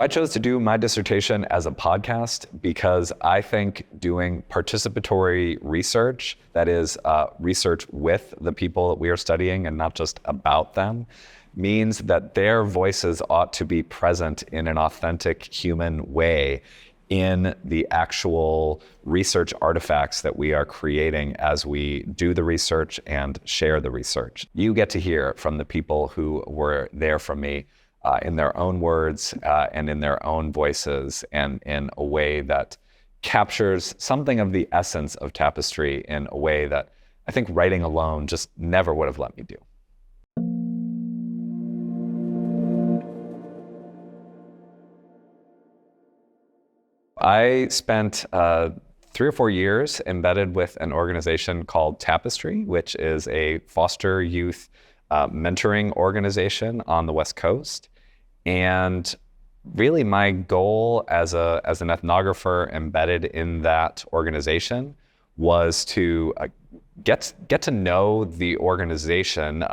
I chose to do my dissertation as a podcast because I think doing participatory research, that is research with the people that we are studying and not just about them, means that their voices ought to be present in an authentic human way in the actual research artifacts that we are creating as we do the research and share the research. You get to hear from the people who were there for me in their own words and in their own voices, and in a way that captures something of the essence of Tapestry in a way that I think writing alone just never would have let me do. I spent 3 or 4 years embedded with an organization called Tapestry, which is a foster youth mentoring organization on the West Coast. And really my goal as an ethnographer embedded in that organization was to get to know the organization.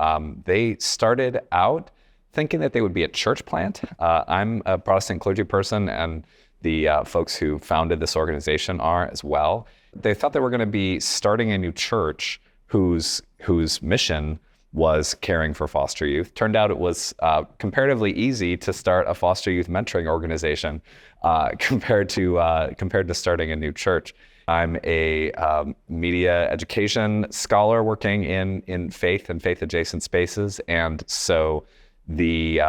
They started out thinking that they would be a church plant. I'm a Protestant clergy person, and the folks who founded this organization are as well. They thought they were going to be starting a new church whose mission was caring for foster youth. Turned out it was comparatively easy to start a foster youth mentoring organization compared to starting a new church. I'm a media education scholar working in faith and faith adjacent spaces, and so the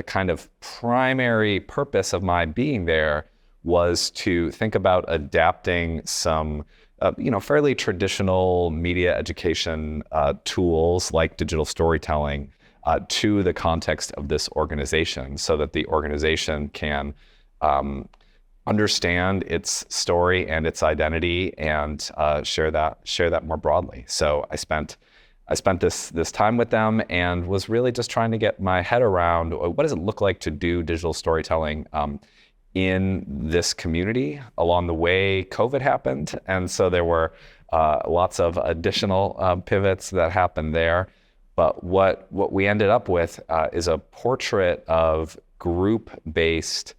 kind of primary purpose of my being there was to think about adapting some fairly traditional media education tools like digital storytelling to the context of this organization, so that the organization can understand its story and its identity and share that more broadly. So I spent this time with them and was really just trying to get my head around what does it look like to do digital storytelling in this community. Along the way, COVID happened, and so there were lots of additional pivots that happened there. But what we ended up with is a portrait of group-based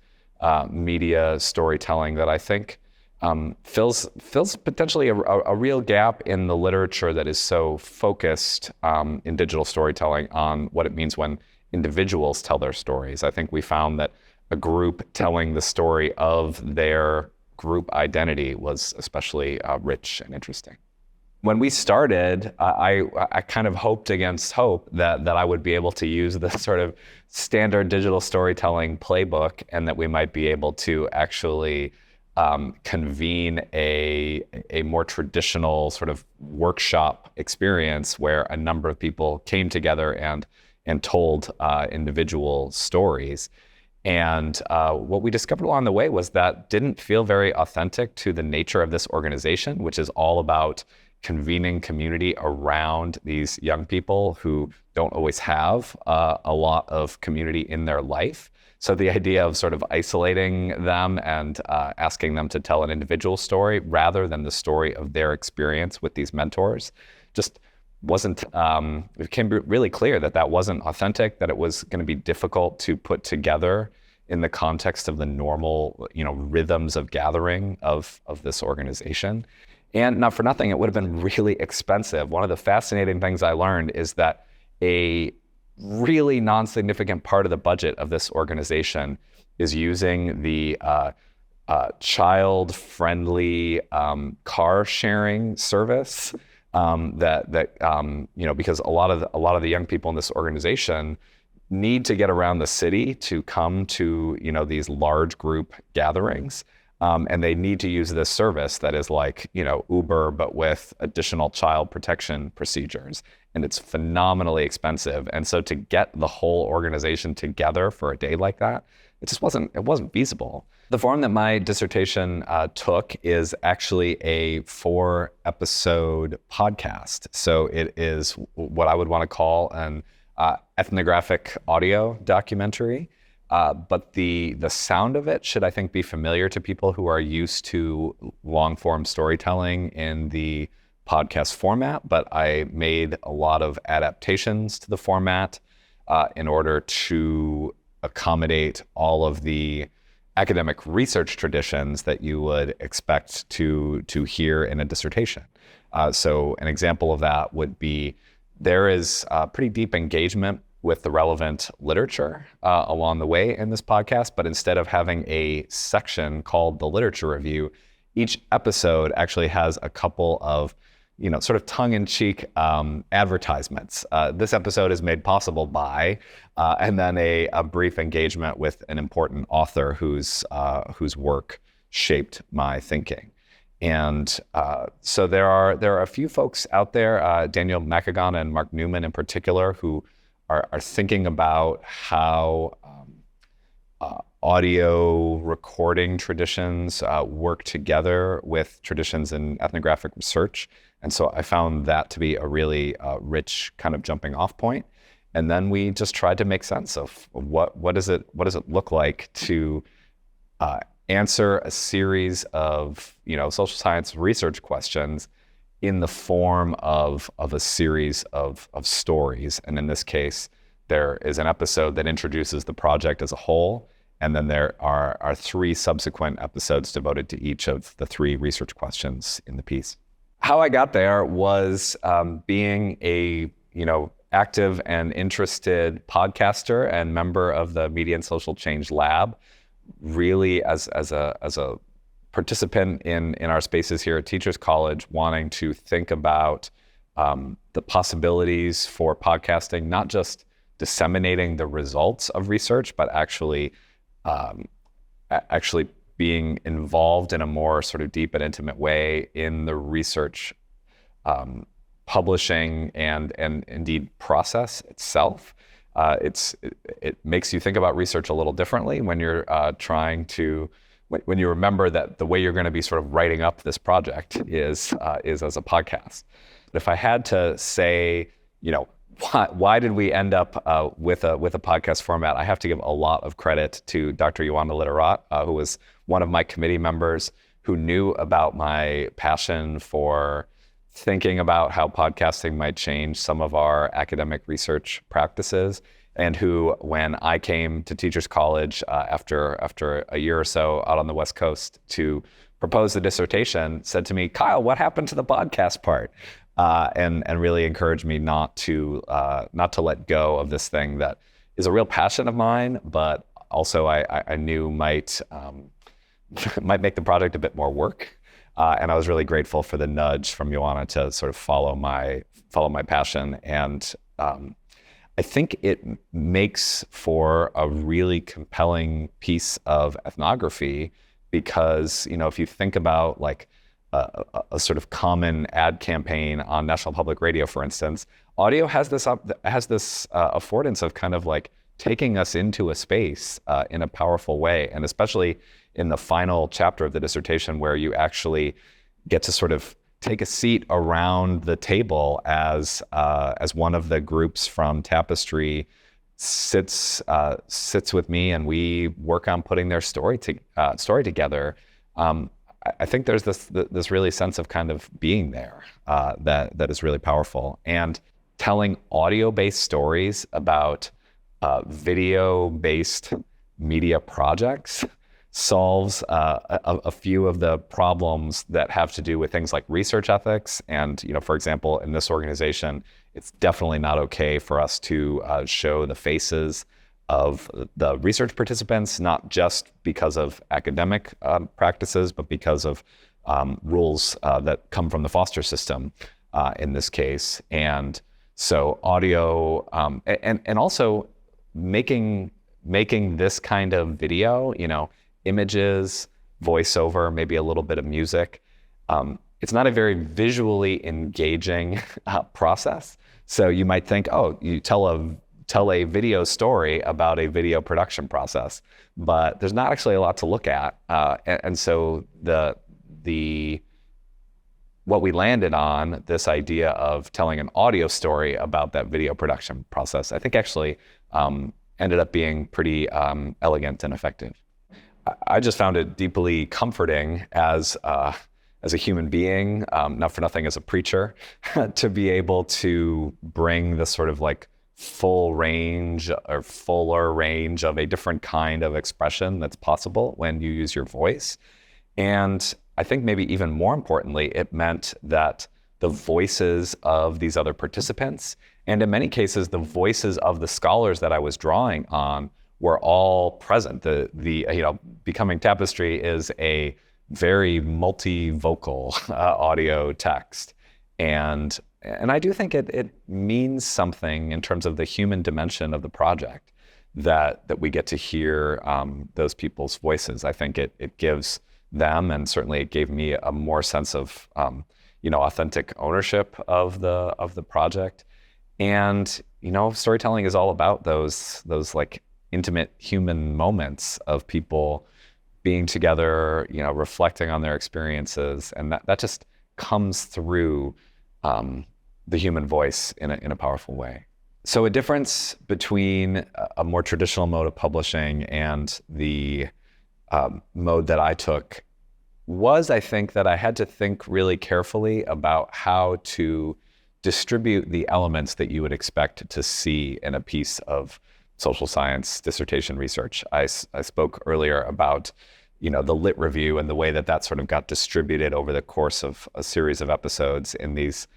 media storytelling that I think fills potentially a real gap in the literature that is so focused in digital storytelling on what it means when individuals tell their stories. I think we found that a group telling the story of their group identity was especially rich and interesting. When we started, I kind of hoped against hope that I would be able to use the sort of standard digital storytelling playbook, and that we might be able to actually convene a more traditional sort of workshop experience where a number of people came together and told individual stories. And what we discovered along the way was that didn't feel very authentic to the nature of this organization, which is all about convening community around these young people who don't always have a lot of community in their life. So the idea of sort of isolating them and asking them to tell an individual story rather than the story of their experience with these mentors just wasn't, it became really clear that wasn't authentic, that it was going to be difficult to put together in the context of the normal, rhythms of gathering of this organization. And not for nothing, it would have been really expensive. One of the fascinating things I learned is that a really non-significant part of the budget of this organization is using the child-friendly car sharing service. Because a lot of the young people in this organization need to get around the city to come to these large group gatherings, and they need to use this service that is like Uber but with additional child protection procedures, and it's phenomenally expensive. And so to get the whole organization together for a day like that, it wasn't feasible. The form that my dissertation took is actually a 4-episode podcast. So it is what I would want to call an ethnographic audio documentary. But the sound of it should, I think, be familiar to people who are used to long-form storytelling in the podcast format. But I made a lot of adaptations to the format in order to accommodate all of the academic research traditions that you would expect to hear in a dissertation. So an example of that would be there is pretty deep engagement with the relevant literature along the way in this podcast, but instead of having a section called the literature review, each episode actually has a couple of sort of tongue-in-cheek advertisements. This episode is made possible by, and then a brief engagement with an important author whose work shaped my thinking. And so there are a few folks out there, Daniel McAgon and Mark Newman in particular, who are thinking about how audio recording traditions work together with traditions in ethnographic research. And so I found that to be a really rich kind of jumping off point. And then we just tried to make sense of what does it look like to answer a series of social science research questions in the form of a series of stories. And in this case, there is an episode that introduces the project as a whole, and then there are 3 subsequent episodes devoted to each of the 3 research questions in the piece. How I got there was being a active and interested podcaster and member of the Media and Social Change Lab, really as a participant in our spaces here at Teachers College, wanting to think about the possibilities for podcasting, not just disseminating the results of research, but actually being involved in a more sort of deep and intimate way in the research publishing and indeed process itself. It makes you think about research a little differently when you're when you remember that the way you're going to be sort of writing up this project is as a podcast. But if I had to say, why did we end up with a podcast format, I have to give a lot of credit to Dr. Yolanda Literat, who was one of my committee members, who knew about my passion for thinking about how podcasting might change some of our academic research practices, and who, when I came to Teachers College after a year or so out on the West Coast to propose the dissertation, said to me, "Kyle, what happened to the podcast part?" And really encouraged me not to let go of this thing that is a real passion of mine, but also I knew might make the project a bit more work. And I was really grateful for the nudge from Joanna to sort of follow my passion. And I think it makes for a really compelling piece of ethnography because, if you think about like a sort of common ad campaign on National Public Radio, for instance, audio has this affordance of kind of like taking us into a space in a powerful way, and especially in the final chapter of the dissertation where you actually get to sort of take a seat around the table as one of the groups from Tapestry sits with me and we work on putting their story together. I think there's this really sense of kind of being there that is really powerful, and telling audio-based stories about video-based media projects solves a few of the problems that have to do with things like research ethics. And, for example, in this organization, it's definitely not okay for us to show the faces of the research participants, not just because of academic practices, but because of rules that come from the foster system in this case. And so audio and also making this kind of video, images, voiceover, maybe a little bit of music. It's not a very visually engaging process. So you might think, oh, you tell a video story about a video production process, but there's not actually a lot to look at. And so what we landed on, this idea of telling an audio story about that video production process, I think actually ended up being pretty elegant and effective. I just found it deeply comforting as a human being, not for nothing as a preacher, to be able to bring this sort of like full range or fuller range of a different kind of expression that's possible when you use your voice. And I think maybe even more importantly, it meant that the voices of these other participants, and in many cases, the voices of the scholars that I was drawing on, were all present. Becoming Tapestry is a very multi-vocal audio text. And I do think it means something in terms of the human dimension of the project, that we get to hear those people's voices. I think it gives them, and certainly it gave me, a more sense of authentic ownership of the project. And storytelling is all about those like intimate human moments of people being together, reflecting on their experiences, and that just comes through the human voice in a powerful way. So a difference between a more traditional mode of publishing and the mode that I took was, I think, that I had to think really carefully about how to distribute the elements that you would expect to see in a piece of social science dissertation research. I spoke earlier about the lit review and the way that sort of got distributed over the course of a series of episodes in these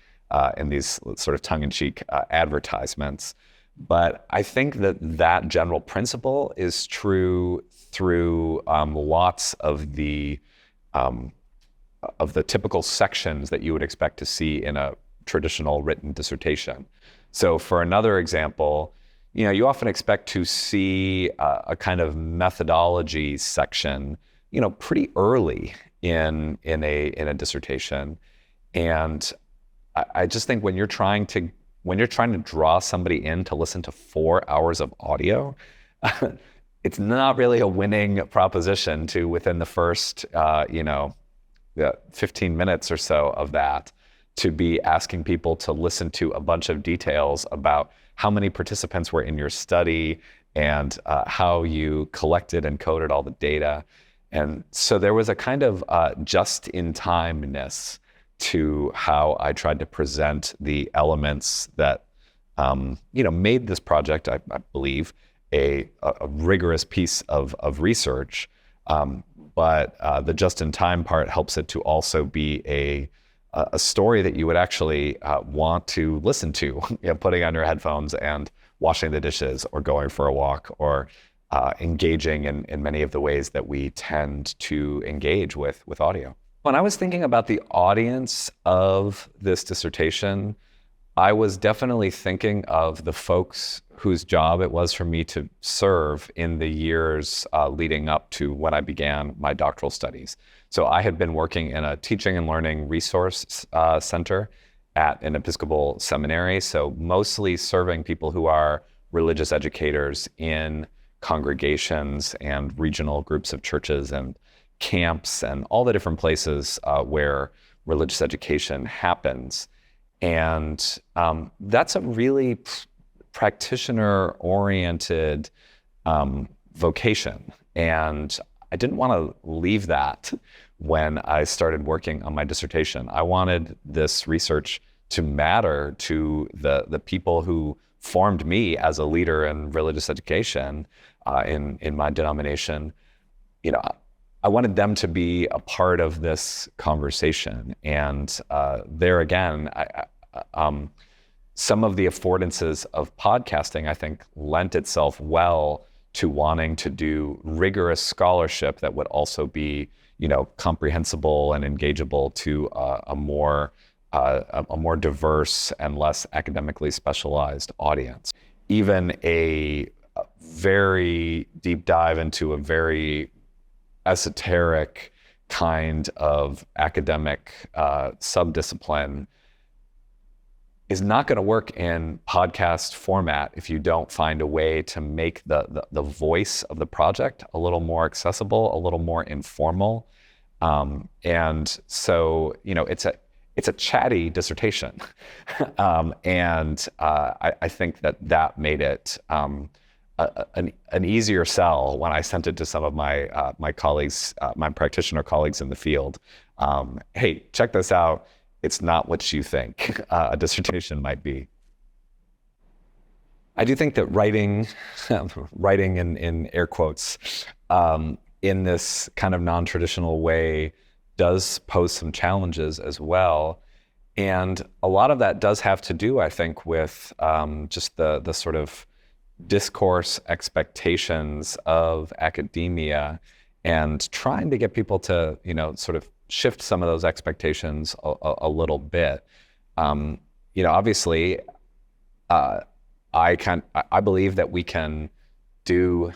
sort of tongue-in-cheek advertisements. But I think that general principle is true through lots of the typical sections that you would expect to see in a traditional written dissertation. So for another example, you often expect to see a kind of methodology section, pretty early in a dissertation. And I just think when you're trying to draw somebody in to listen to 4 hours of audio, it's not really a winning proposition to, within the first 15 minutes or so of that, to be asking people to listen to a bunch of details about how many participants were in your study and how you collected and coded all the data. And so there was a kind of just-in-timeness to how I tried to present the elements that made this project, I believe, a rigorous piece of research. But the just-in-time part helps it to also be a story that you would actually want to listen to, putting on your headphones and washing the dishes or going for a walk or engaging in many of the ways that we tend to engage with audio. When I was thinking about the audience of this dissertation, I was definitely thinking of the folks whose job it was for me to serve in the years leading up to when I began my doctoral studies. So I had been working in a teaching and learning resource center at an Episcopal seminary, so mostly serving people who are religious educators in congregations and regional groups of churches and camps and all the different places where religious education happens. And that's a really practitioner-oriented vocation. And I didn't want to leave that when I started working on my dissertation. I wanted this research to matter to the people who formed me as a leader in religious education in my denomination. I wanted them to be a part of this conversation. And there again, some of the affordances of podcasting, I think, lent itself well to wanting to do rigorous scholarship that would also be, comprehensible and engageable to a more diverse and less academically specialized audience. Even a very deep dive into a very esoteric kind of academic subdiscipline is not going to work in podcast format if you don't find a way to make the voice of the project a little more accessible, a little more informal. And so, it's a chatty dissertation. And I think that made it an easier sell when I sent it to some of my colleagues, my practitioner colleagues in the field. Hey, check this out. It's not what you think a dissertation might be. I do think that writing, writing in air quotes, in this kind of non-traditional way does pose some challenges as well. And a lot of that does have to do, I think, with just the sort of discourse expectations of academia and trying to get people to, sort of shift some of those expectations a little bit. Obviously, I believe that we can do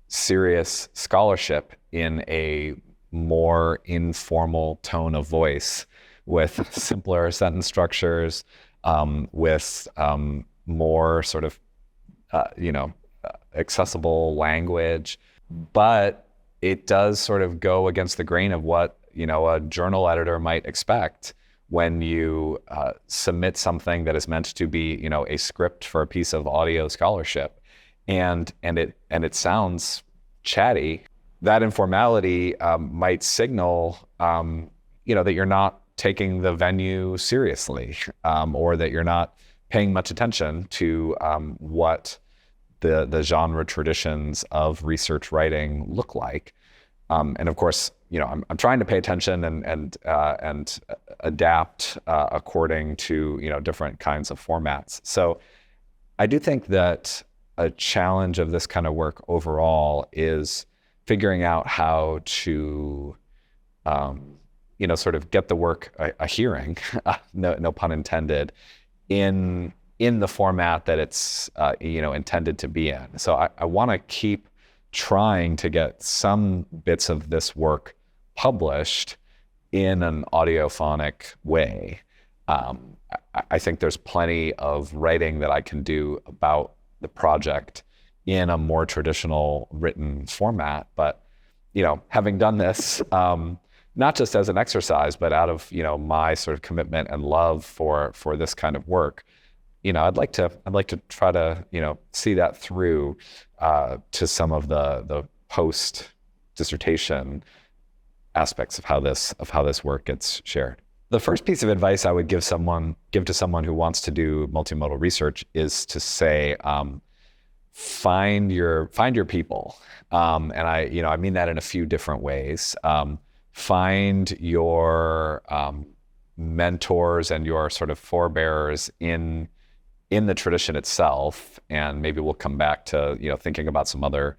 serious scholarship in a more informal tone of voice with simpler sentence structures, with more sort of, accessible language. But it does sort of go against the grain of what, a journal editor might expect when you submit something that is meant to be, a script for a piece of audio scholarship. And it sounds chatty. That informality might signal, that you're not taking the venue seriously, or that you're not paying much attention to what the genre traditions of research writing look like. And of course, I'm trying to pay attention and adapt according to different kinds of formats. So I do think that a challenge of this kind of work overall is figuring out how to sort of get the work a hearing, no pun intended, in the format that it's intended to be in. So I want to keep trying to get some bits of this work published in an audiophonic way. I think there's plenty of writing that I can do about the project in a more traditional written format, but having done this, not just as an exercise, but out of my sort of commitment and love for this kind of work, I'd like to try to see that through to some of the post dissertation aspects of how this work gets shared. The first piece of advice I would give to someone who wants to do multimodal research is to say, find your people, and I mean that in a few different ways. Find your mentors and your sort of forebearers in the tradition itself, and maybe we'll come back to thinking about some other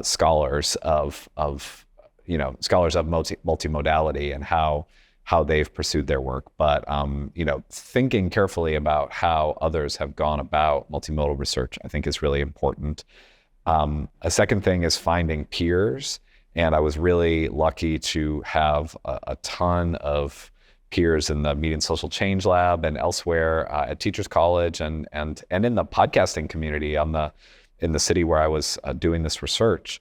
scholars of multimodality and how they've pursued their work. But thinking carefully about how others have gone about multimodal research, I think, is really important. A second thing is finding peers, and I was really lucky to have a ton of peers in the Media and Social Change Lab and elsewhere at Teachers College and in the podcasting community in the city where I was doing this research.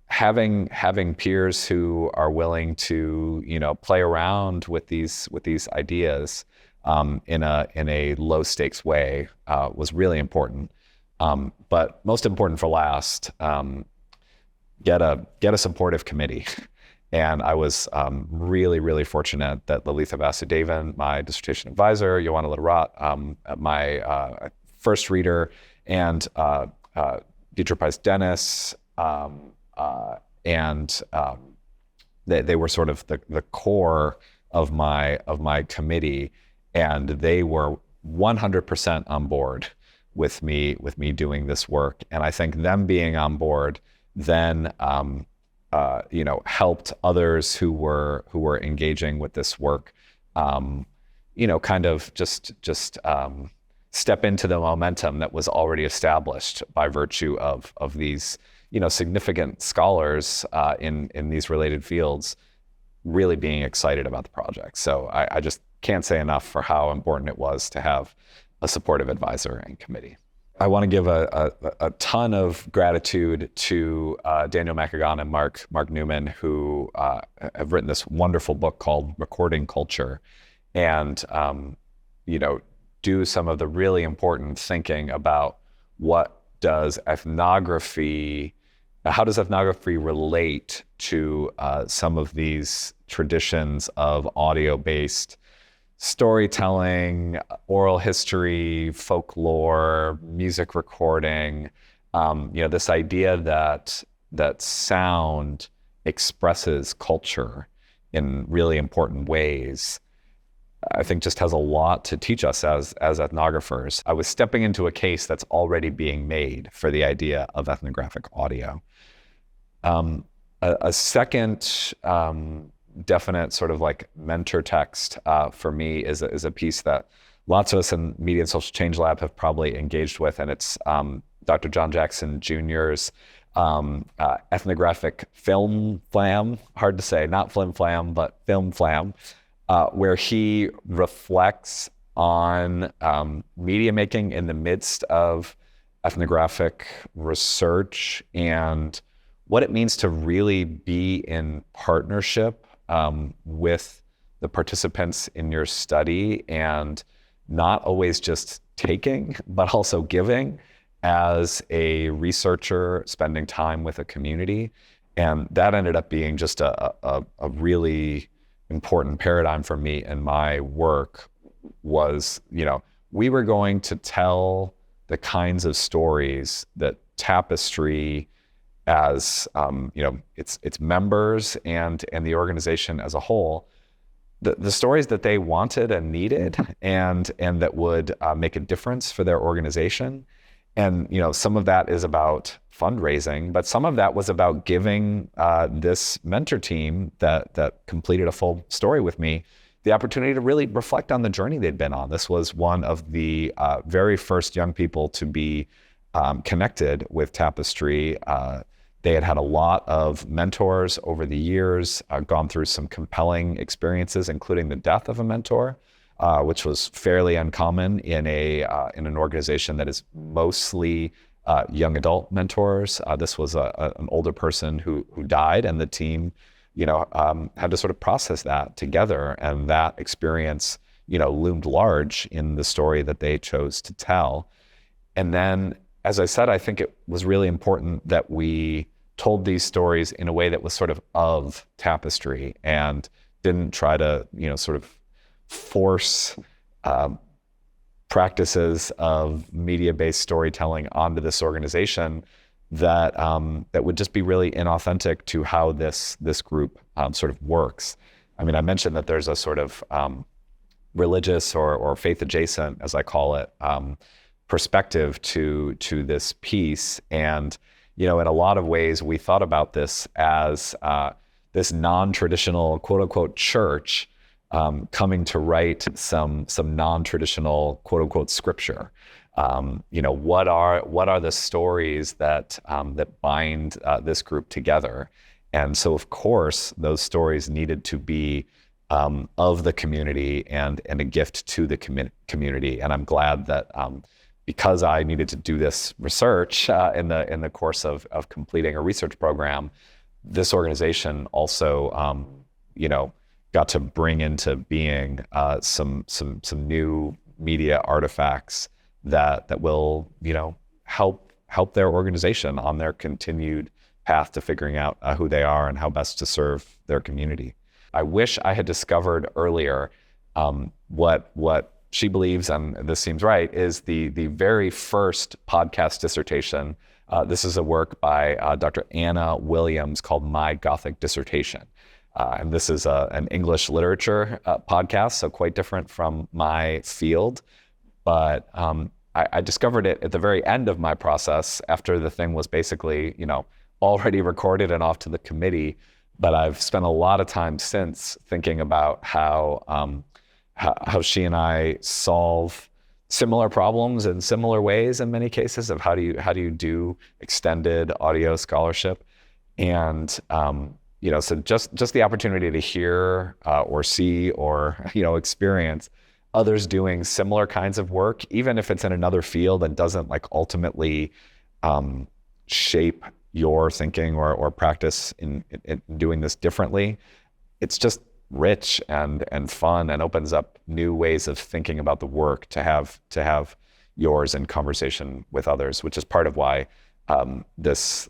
Having peers who are willing to play around with these ideas in a low stakes way was really important. But most important for last, get a supportive committee. And I was really, really fortunate that Lalitha Vasudevan, my dissertation advisor, Joanna Litterat, my first reader, and Dietrich Price-Dennis, and they were sort of the core of my committee, and they were 100% on board with me doing this work. And I think them being on board then helped others who were engaging with this work, kind of just step into the momentum that was already established by virtue of these significant scholars in these related fields really being excited about the project. So I just can't say enough for how important it was to have a supportive advisor and committee. I want to give a ton of gratitude to Daniel McAgon and Mark Newman, who have written this wonderful book called Recording Culture, and do some of the really important thinking about how does ethnography relate to some of these traditions of audio-based storytelling, oral history, folklore, music recording, this idea that sound expresses culture in really important ways, I think just has a lot to teach us as ethnographers. I was stepping into a case that's already being made for the idea of ethnographic audio. A second definite sort of like mentor text for me is a piece that lots of us in Media and Social Change Lab have probably engaged with, and it's Dr. John Jackson Jr.'s ethnographic film flam, hard to say, not flim flam, but film flam, where he reflects on media making in the midst of ethnographic research and what it means to really be in partnership with the participants in your study, and not always just taking, but also giving as a researcher spending time with a community. And that ended up being just a really important paradigm for me in my work. Was, we were going to tell the kinds of stories that Tapestry, as its members and the organization as a whole, the stories that they wanted and needed, and that would make a difference for their organization. And some of that is about fundraising, but some of that was about giving this mentor team that completed a full story with me the opportunity to really reflect on the journey they'd been on. This was one of the very first young people to be connected with Tapestry. They had had a lot of mentors over the years, gone through some compelling experiences, including the death of a mentor, which was fairly uncommon in an organization that is mostly young adult mentors. This was an older person who died, and the team, had to sort of process that together, and that experience, loomed large in the story that they chose to tell. And then, as I said, I think it was really important that we told these stories in a way that was sort of Tapestry, and didn't try to, sort of force practices of media-based storytelling onto this organization that would just be really inauthentic to how this group sort of works. I mean, I mentioned that there's a sort of religious or faith adjacent, as I call it, perspective to this piece. And in a lot of ways, we thought about this as this non-traditional, quote unquote, church coming to write some non-traditional, quote unquote, scripture. What are the stories that bind this group together? And so, of course, those stories needed to be of the community and a gift to the community. And I'm glad that because I needed to do this research in the course of completing a research program, this organization also got to bring into being some new media artifacts that will help their organization on their continued path to figuring out who they are and how best to serve their community. I wish I had discovered earlier what she believes, and this seems right, is the very first podcast dissertation. This is a work by Dr. Anna Williams called My Gothic Dissertation. And this is an English literature podcast, so quite different from my field. But I discovered it at the very end of my process, after the thing was basically, already recorded and off to the committee. But I've spent a lot of time since thinking about how she and I solve similar problems in similar ways in many cases of how do you do extended audio scholarship. And so just the opportunity to hear or see or experience others doing similar kinds of work, even if it's in another field and doesn't ultimately shape your thinking or practice in doing this differently, it's just rich and fun, and opens up new ways of thinking about the work to have yours in conversation with others, which is part of why this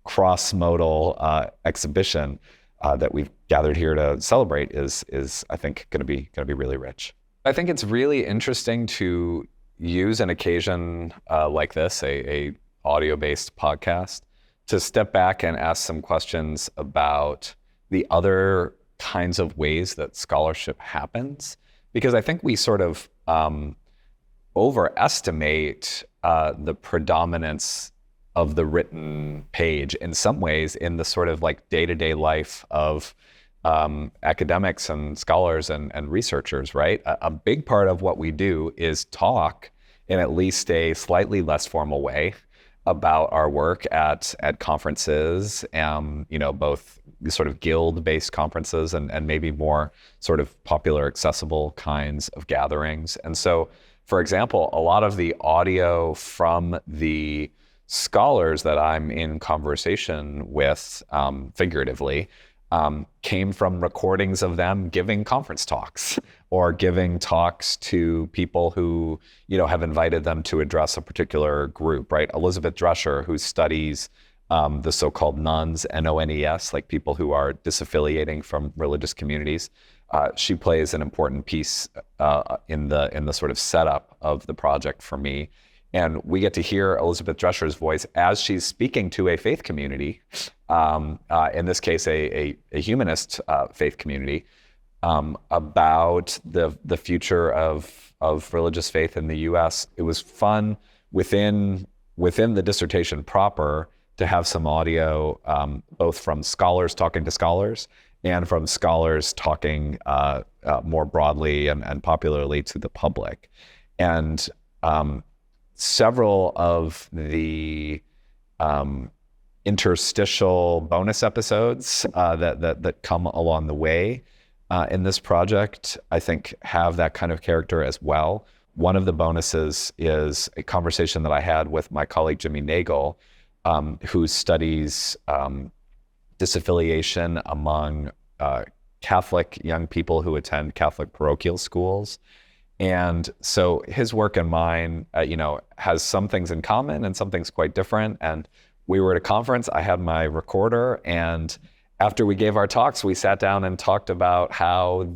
cross-modal exhibition that we've gathered here to celebrate is I think going to be really rich. I think it's really interesting to use an occasion like this, a audio-based podcast, to step back and ask some questions about the other kinds of ways that scholarship happens, because I think we sort of overestimate the predominance of the written page in some ways in the sort of like day-to-day life of academics and scholars and researchers, right? A big part of what we do is talk in at least a slightly less formal way about our work at conferences, both sort of guild-based conferences and maybe more sort of popular, accessible kinds of gatherings. And so, for example, a lot of the audio from the scholars that I'm in conversation with, figuratively, came from recordings of them giving conference talks or giving talks to people who, have invited them to address a particular group, right? Elizabeth Drescher, who studies the so-called nones, N-O-N-E-S, like people who are disaffiliating from religious communities. She plays an important piece in the sort of setup of the project for me. And we get to hear Elizabeth Drescher's voice as she's speaking to a faith community, in this case, a humanist faith community, about the future of religious faith in the U.S. It was fun within the dissertation proper to have some audio, both from scholars talking to scholars and from scholars talking more broadly and popularly to the public. And several of the interstitial bonus episodes that come along the way in this project, I think, have that kind of character as well. One of the bonuses is a conversation that I had with my colleague Jimmy Nagel, who studies disaffiliation among Catholic young people who attend Catholic parochial schools. And so his work and mine, has some things in common and some things quite different. And we were at a conference. I had my recorder, and after we gave our talks, we sat down and talked about how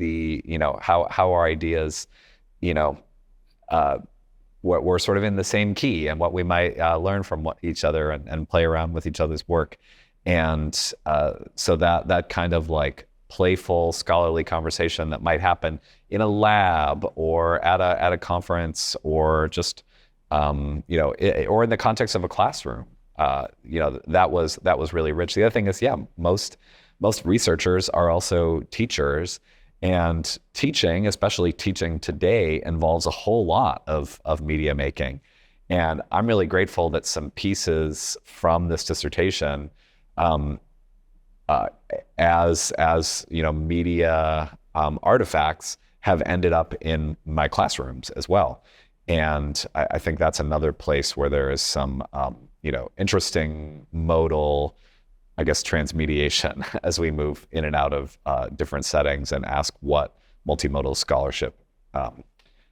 how our ideas, we're sort of in the same key and what we might learn from each other and play around with each other's work. And so that kind of like playful scholarly conversation that might happen in a lab or at a conference or just or in the context of a classroom, that was really rich. The other thing is, most researchers are also teachers, and teaching, especially teaching today, involves a whole lot of media making. And I'm really grateful that some pieces from this dissertation, as media artifacts, have ended up in my classrooms as well. And I think that's another place where there is some interesting modal, I guess, transmediation as we move in and out of different settings and ask what multimodal scholarship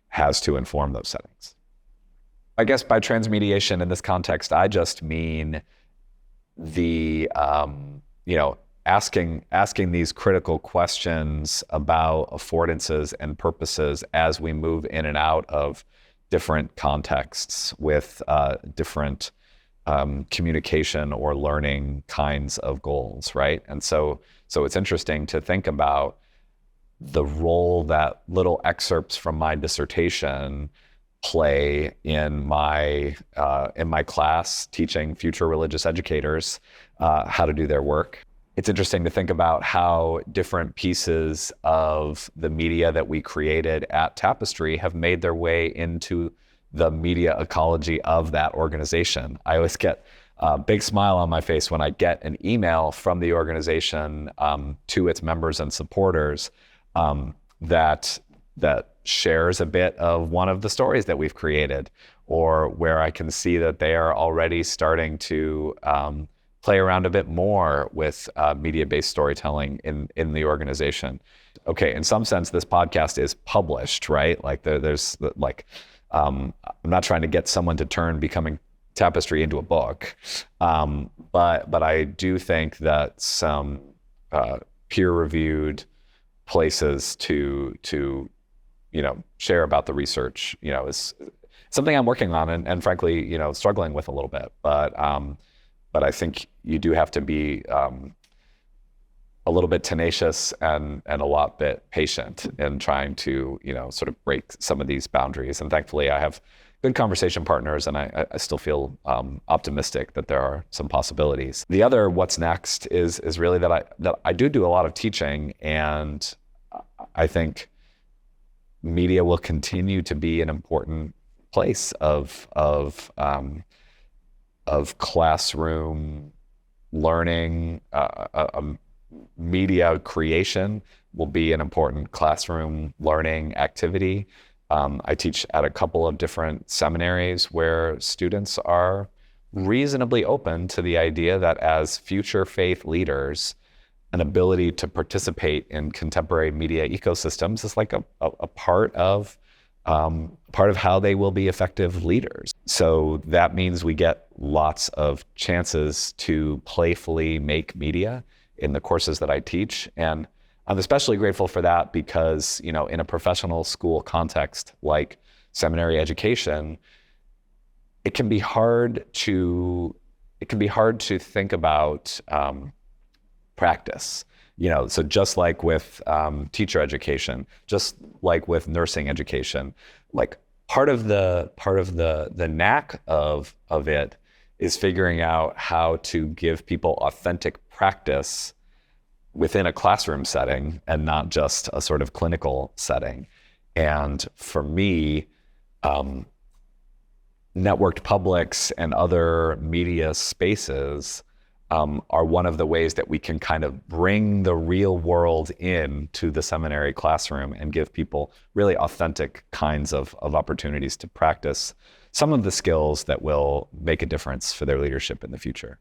has to inform those settings. I guess by transmediation in this context, I just mean the asking these critical questions about affordances and purposes as we move in and out of different contexts with different communication or learning kinds of goals, right? And so it's interesting to think about the role that little excerpts from my dissertation play in my class teaching future religious educators how to do their work. It's interesting to think about how different pieces of the media that we created at Tapestry have made their way into the media ecology of that organization. I always get a big smile on my face when I get an email from the organization to its members and supporters that shares a bit of one of the stories that we've created, or where I can see that they are already starting to play around a bit more with media-based storytelling in the organization. Okay, in some sense, this podcast is published, right? Like there's I'm not trying to get someone to turn Becoming Tapestry into a book, but I do think that some peer-reviewed places to share about the research, is something I'm working on and frankly, struggling with a little bit. But I think you do have to be a little bit tenacious and a lot bit patient in trying to, sort of break some of these boundaries. And thankfully, I have good conversation partners, and I still feel optimistic that there are some possibilities. The other what's next is really that I do a lot of teaching, and I think media will continue to be an important place of classroom learning. Media creation will be an important classroom learning activity. I teach at a couple of different seminaries where students are reasonably open to the idea that as future faith leaders, an ability to participate in contemporary media ecosystems is like a part of how they will be effective leaders. So that means we get lots of chances to playfully make media in the courses that I teach. And I'm especially grateful for that because, in a professional school context like seminary education, it can be hard to think about practice. So just like with teacher education, just like with nursing education, like part of the knack of it is figuring out how to give people authentic practice within a classroom setting and not just a sort of clinical setting. And for me, networked publics and other media spaces are one of the ways that we can kind of bring the real world into the seminary classroom and give people really authentic kinds of opportunities to practice some of the skills that will make a difference for their leadership in the future.